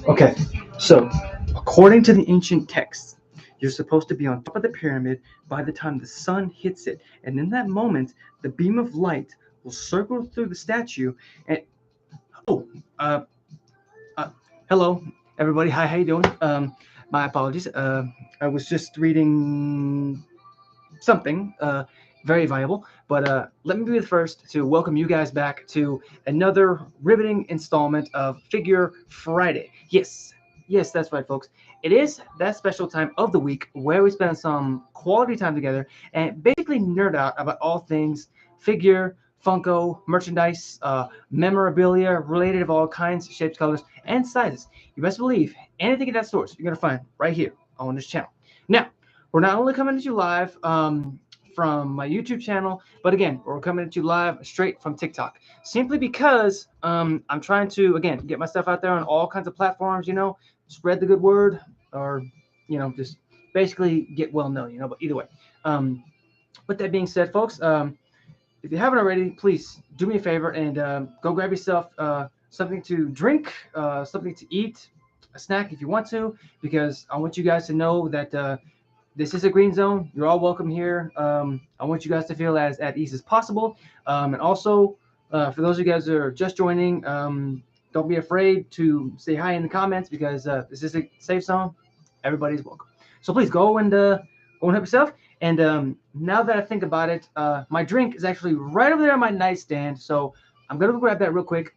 Okay, so according to the ancient texts, you're supposed to be on top of the pyramid by the time the sun hits it, and in that moment, the beam of light will circle through the statue. And oh, uh, uh hello, everybody. Hi, how you doing? My apologies. I was just reading something very viable. But let me be the first to welcome you guys back to another riveting installment of Figure Friday. Yes, yes, that's right, folks. It is that special time of the week where we spend some quality time together and basically nerd out about all things figure, Funko, merchandise, memorabilia related of all kinds, shapes, colors, and sizes. You best believe anything of that sort you're going to find right here on this channel. Now, we're not only coming at you live from my YouTube channel, but again, we're coming at you live straight from TikTok. Simply because I'm trying to again get my stuff out there on all kinds of platforms. Spread the good word, or just basically get well known. But either way, with that being said, folks, if you haven't already, please do me a favor and go grab yourself something to drink, something to eat, a snack if you want to, because I want you guys to know that this is a green zone. You're all welcome here. I want you guys to feel as at ease as possible. And also, for those of you guys that are just joining, don't be afraid to say hi in the comments because this is a safe zone. Everybody's welcome. So please go and help yourself. And now that I think about it, my drink is actually right over there on my nightstand. So I'm gonna go grab that real quick.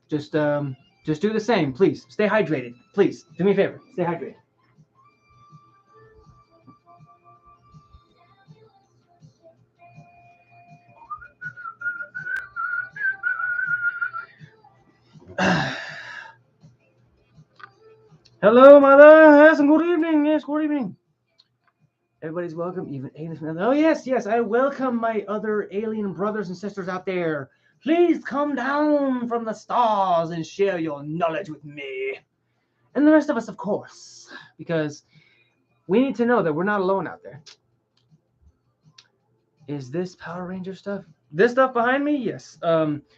Just do the same, please. Stay hydrated. Please do me a favor. Stay hydrated. Hello, mother. Yes, good evening. Yes, good evening. Everybody's welcome, even aliens. Oh, yes, yes. I welcome my other alien brothers and sisters out there. Please come down from the stars and share your knowledge with me. And the rest of us, of course, because we need to know that we're not alone out there. Is this Power Ranger stuff? This stuff behind me? Yes.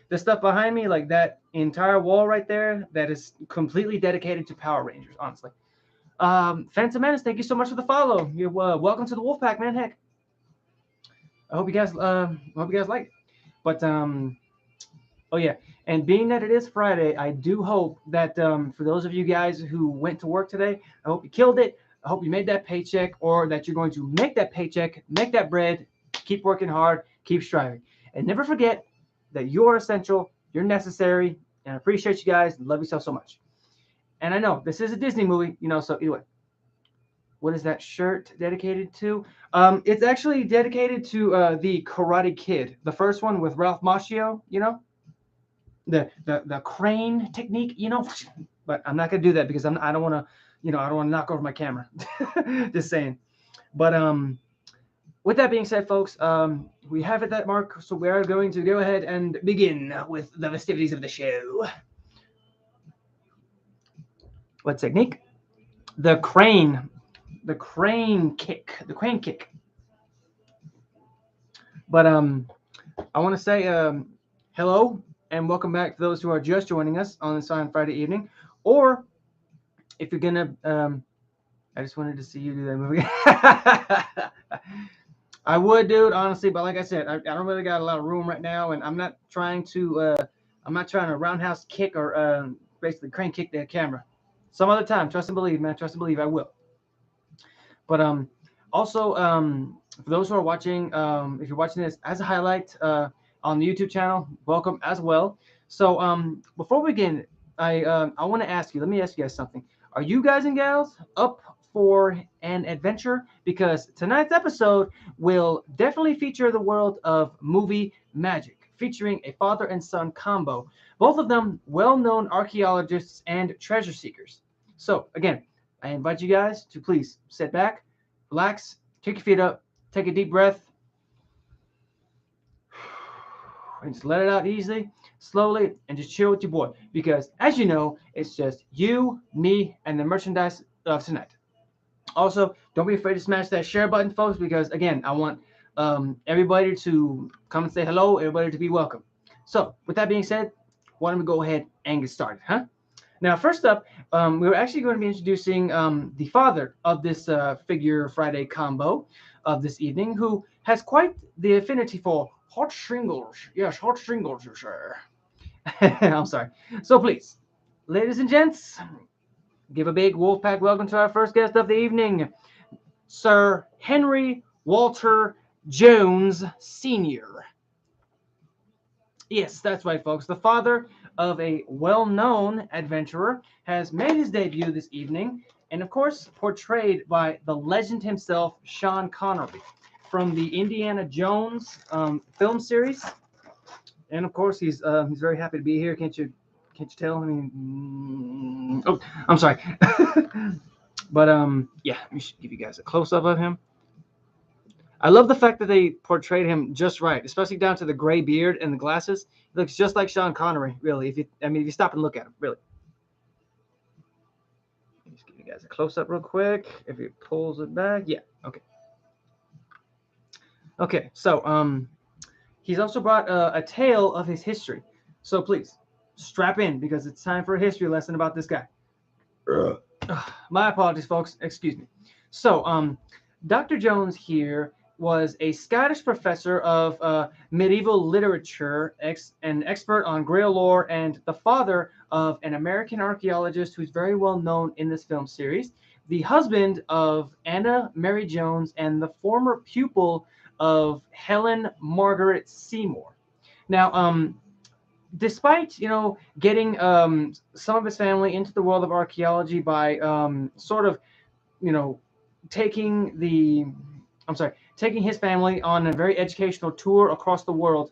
This stuff behind me, like that entire wall right there, that is completely dedicated to Power Rangers, honestly. Phantom Menace, thank you so much for the follow. You're welcome to the Wolfpack, man. Heck, I hope you guys like it. But oh yeah, and being that it is Friday, I do hope that for those of you guys who went to work today, I hope you killed it. I hope you made that paycheck, or that you're going to make that paycheck, make that bread, keep working hard, keep striving, and never forget that you're essential, you're necessary, and I appreciate you guys. Love yourself so much. And I know this is a Disney movie, so either way. What is that shirt dedicated to? It's actually dedicated to the Karate Kid, the first one with Ralph Macchio. The crane technique. But I'm not gonna do that because I don't want to, I don't want to knock over my camera. Just saying. But with that being said, folks, we have it that mark, so we're going to go ahead and begin with the festivities of the show. What technique? The crane kick. But I want to say hello and welcome back to those who are just joining us on this on Friday evening, or if you're gonna, I just wanted to see you do that movie. I would, dude, honestly, but like I said, I don't really got a lot of room right now, and I'm not trying to roundhouse kick or basically crane kick the camera. Some other time, trust and believe, man. Trust and believe, I will. But also, for those who are watching, if you're watching this as a highlight on the YouTube channel, welcome as well. So before we begin, I want to ask you. Let me ask you guys something. Are you guys and gals up for an adventure? Because tonight's episode will definitely feature the world of movie magic, featuring a father and son combo, both of them well-known archaeologists and treasure seekers. So again, I invite you guys to please sit back, relax, kick your feet up, take a deep breath, and just let it out easily, slowly, and just chill with your boy. Because as you know, it's just you, me, and the merchandise of tonight. Also, don't be afraid to smash that share button, folks, because again, I want everybody to come and say hello, everybody to be welcome. So, with that being said, why don't we go ahead and get started, huh? Now, first up, we're actually going to be introducing the father of this Figure Friday combo of this evening, who has quite the affinity for hot shingles. Yes, hot shingles, you sir. I'm sorry. So please, ladies and gents, give a big Wolfpack welcome to our first guest of the evening, Sir Henry Walter Jones Sr. Yes, that's right, folks. The father of a well-known adventurer has made his debut this evening, and of course, portrayed by the legend himself, Sean Connery, from the Indiana Jones film series. And of course, he's very happy to be here. Can't you tell? I mean, oh, I'm sorry. But yeah, let me give you guys a close-up of him. I love the fact that they portrayed him just right, especially down to the gray beard and the glasses. He looks just like Sean Connery, really. If you stop and look at him, really. Let me just give you guys a close up real quick. If he pulls it back, yeah, okay, okay. So he's also brought a tale of his history. So please strap in because it's time for a history lesson about this guy. My apologies, folks. Excuse me. So, Dr. Jones here was a Scottish professor of medieval literature, an expert on Grail lore, and the father of an American archaeologist who's very well known in this film series, the husband of Anna Mary Jones, and the former pupil of Helen Margaret Seymour. Now, despite getting some of his family into the world of archaeology by sort of you know taking the taking his family on a very educational tour across the world,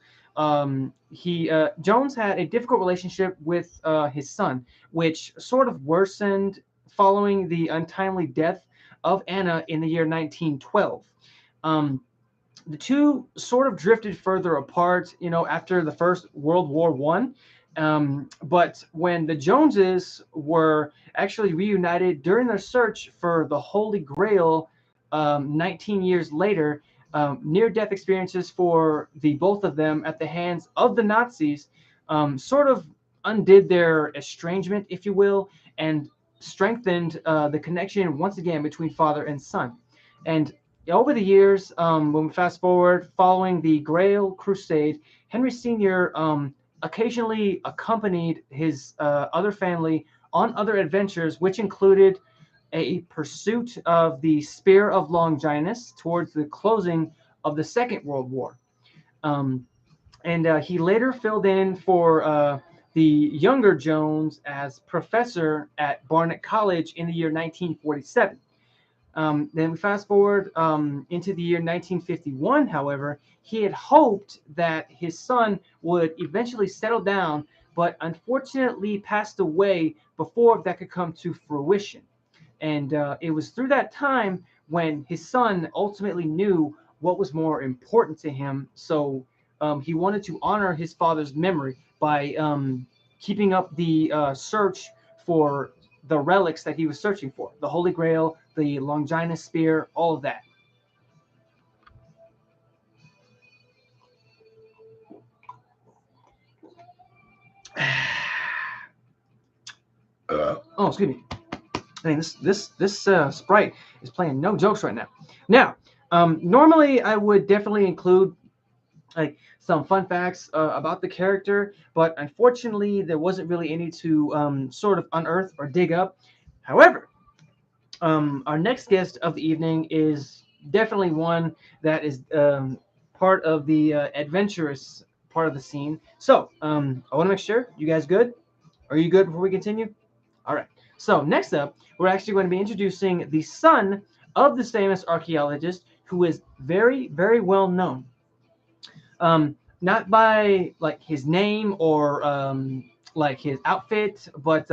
he Jones had a difficult relationship with his son, which sort of worsened following the untimely death of Anna in the year 1912. The two sort of drifted further apart, after the First World War One. But when the Joneses were actually reunited during their search for the Holy Grail, 19 years later, near-death experiences for the both of them at the hands of the Nazis sort of undid their estrangement, if you will, and strengthened the connection once again between father and son. And over the years, when we fast forward, following the Grail Crusade, Henry Sr. Occasionally accompanied his other family on other adventures, which included a pursuit of the Spear of Longinus towards the closing of the Second World War. And he later filled in for the younger Jones as professor at Barnet College in the year 1947. Then we fast forward into the year 1951. However, he had hoped that his son would eventually settle down, but unfortunately passed away before that could come to fruition. And it was through that time when his son ultimately knew what was more important to him. So he wanted to honor his father's memory by keeping up the search for the relics that he was searching for, the Holy Grail, the Longinus Spear, all of that. Oh, excuse me. I mean, this Sprite is playing no jokes right now. Now, normally I would definitely include like some fun facts about the character, but unfortunately there wasn't really any to sort of unearth or dig up. However, our next guest of the evening is definitely one that is part of the adventurous part of the scene. So I want to make sure you guys good. Are you good before we continue? All right. So next up, we're actually going to be introducing the son of this famous archaeologist who is very, very well known. Not by like his name or like his outfit, but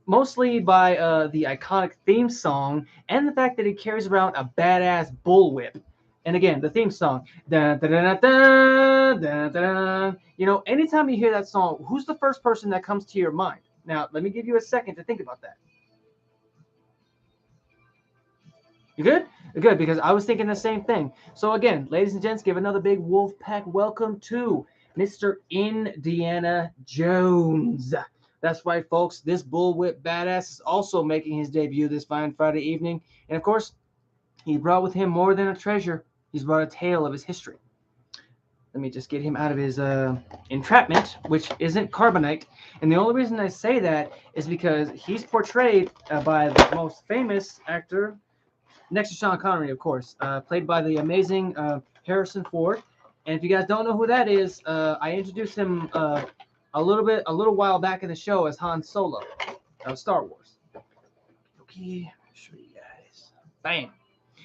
mostly by the iconic theme song and the fact that he carries around a badass bullwhip. And again, the theme song. Dun, dun, dun, dun, dun, dun, dun. Anytime you hear that song, who's the first person that comes to your mind? Now, let me give you a second to think about that. You good? Good, because I was thinking the same thing. So again, ladies and gents, give another big Wolfpack welcome to Mr. Indiana Jones. That's right, folks. This bullwhip badass is also making his debut this fine Friday evening. And of course, he brought with him more than a treasure. He's brought a tale of his history. Let me just get him out of his entrapment, which isn't carbonite. And the only reason I say that is because he's portrayed by the most famous actor, next to Sean Connery, of course, played by the amazing Harrison Ford. And if you guys don't know who that is, I introduced him a little while back in the show as Han Solo of Star Wars. Okay, show you guys. Bam.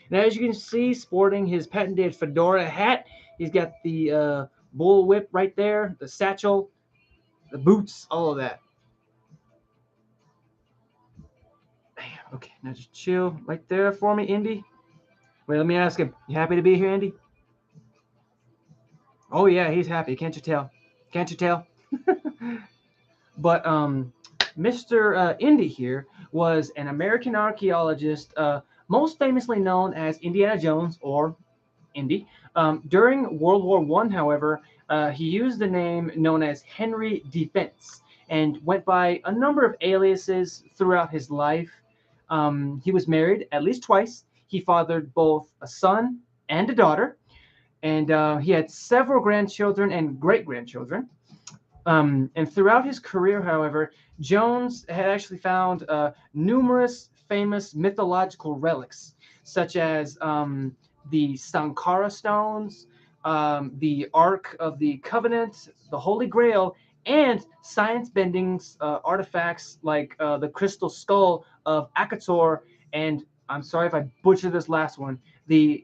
Now, as you can see, sporting his patented fedora hat, he's got the bull whip right there, the satchel, the boots, all of that. Bam. Okay, now just chill right there for me, Indy. Wait, let me ask him. You happy to be here, Indy? Oh yeah, he's happy. Can't you tell? Can't you tell? But Mr. Indy here was an American archaeologist, most famously known as Indiana Jones or Indy. During World War One, however, he used the name known as Henry Defense and went by a number of aliases throughout his life. He was married at least twice. He fathered both a son and a daughter, and he had several grandchildren and great grandchildren. And throughout his career, however, Jones had actually found numerous famous mythological relics, such as the Sankara stones, the Ark of the Covenant, the Holy Grail, and science-bending artifacts like the crystal skull of Akator, and I'm sorry if I butchered this last one, the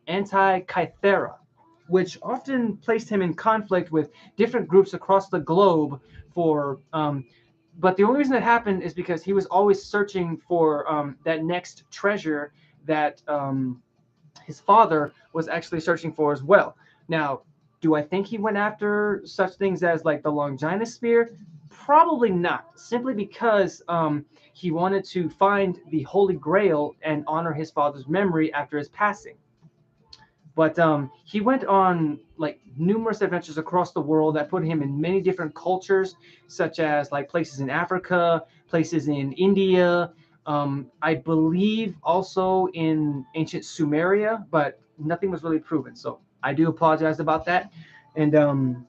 Anti-Kythera, which often placed him in conflict with different groups across the globe for but the only reason that happened is because he was always searching for that next treasure that his father was actually searching for as well. Now, do I think he went after such things as like the Longinus spear? Probably not, simply because he wanted to find the Holy Grail and honor his father's memory after his passing. But he went on like numerous adventures across the world that put him in many different cultures, such as like places in Africa, places in India, I believe also in ancient Sumeria, but nothing was really proven. So I do apologize about that. And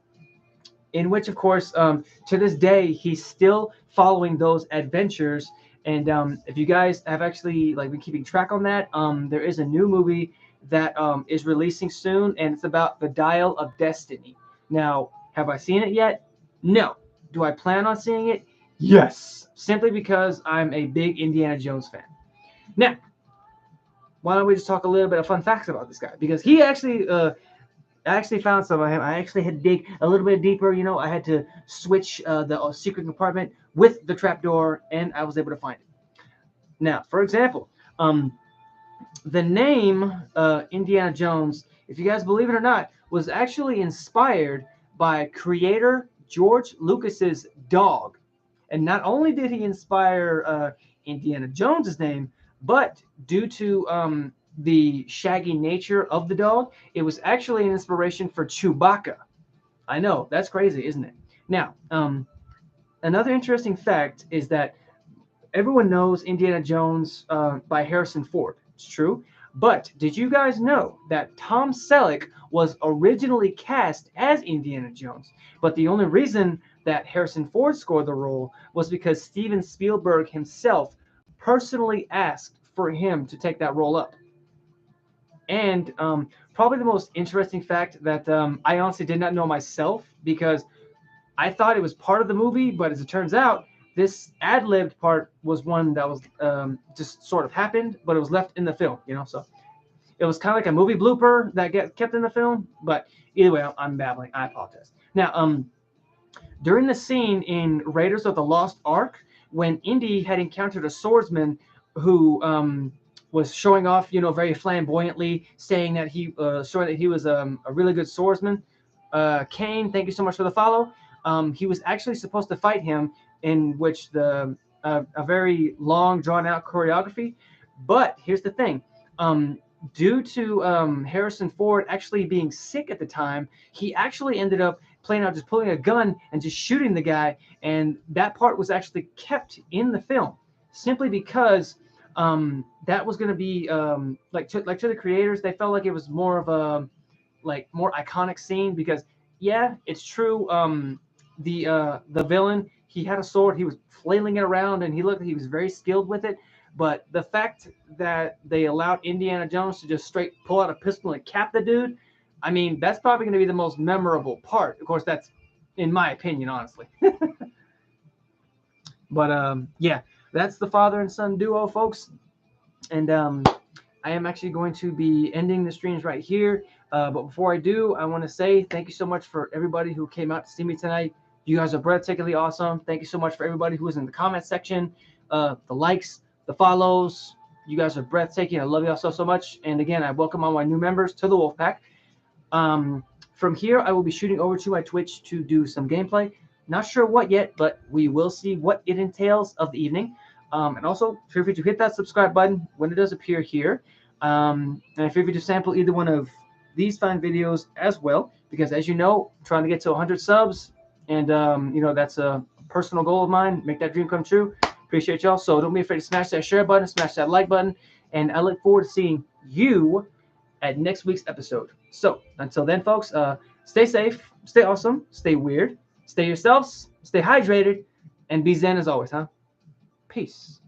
in which, of course, to this day, he's still following those adventures. And if you guys have actually like been keeping track on that, there is a new movie that is releasing soon, and it's about the Dial of Destiny. Now, have I seen it yet? No. Do I plan on seeing it? Yes. Simply because I'm a big Indiana Jones fan. Now, why don't we just talk a little bit of fun facts about this guy? Because he actually I actually found some of him. I actually had to dig a little bit deeper. You know, I had to switch the secret compartment with the trapdoor, and I was able to find it. Now, for example, the name Indiana Jones, if you guys believe it or not, was actually inspired by creator George Lucas's dog. And not only did he inspire Indiana Jones's name, but due to the shaggy nature of the dog, it was actually an inspiration for Chewbacca. I know, that's crazy, isn't it? Now, another interesting fact is that everyone knows Indiana Jones by Harrison Ford. It's true. But did you guys know that Tom Selleck was originally cast as Indiana Jones? But the only reason that Harrison Ford scored the role was because Steven Spielberg himself personally asked for him to take that role up. And probably the most interesting fact that I honestly did not know myself, because I thought it was part of the movie, but as it turns out, this ad-libbed part was one that was just sort of happened, but it was left in the film, you know. So it was kind of like a movie blooper that get kept in the film. But either way, I'm babbling. I apologize. Now, during the scene in Raiders of the Lost Ark, when Indy had encountered a swordsman who was showing off, you know, very flamboyantly, saying that showing that he was a really good swordsman. Kane, thank you so much for the follow. He was actually supposed to fight him, in which a very long, drawn-out choreography. But here's the thing. Due to Harrison Ford actually being sick at the time, he actually ended up playing out just pulling a gun and just shooting the guy, and that part was actually kept in the film simply because that was going to be to the creators, they felt like it was more of a more iconic scene because yeah, it's true. The villain, he had a sword, he was flailing it around, and he was very skilled with it. But the fact that they allowed Indiana Jones to just straight pull out a pistol and cap the dude, I mean, that's probably going to be the most memorable part. Of course, that's in my opinion, honestly. But yeah, that's the father and son duo, folks. And I am actually going to be ending the streams right here. But before I do, I want to say thank you so much for everybody who came out to see me tonight. You guys are breathtakingly awesome. Thank you so much for everybody who was in the comment section, the likes, the follows. You guys are breathtaking. I love you all so much. And again, I welcome all my new members to the Wolfpack. From here, I will be shooting over to my Twitch to do some gameplay. Not sure what yet, but we will see what it entails of the evening. And also, feel free to hit that subscribe button when it does appear here. And feel free to sample either one of these fine videos as well, because as you know, I'm trying to get to 100 subs, and that's a personal goal of mine. Make that dream come true. Appreciate y'all. So don't be afraid to smash that share button, smash that like button, and I look forward to seeing you at next week's episode. So until then, folks, stay safe, stay awesome, stay weird, stay yourselves, stay hydrated, and be zen as always, huh? Peace.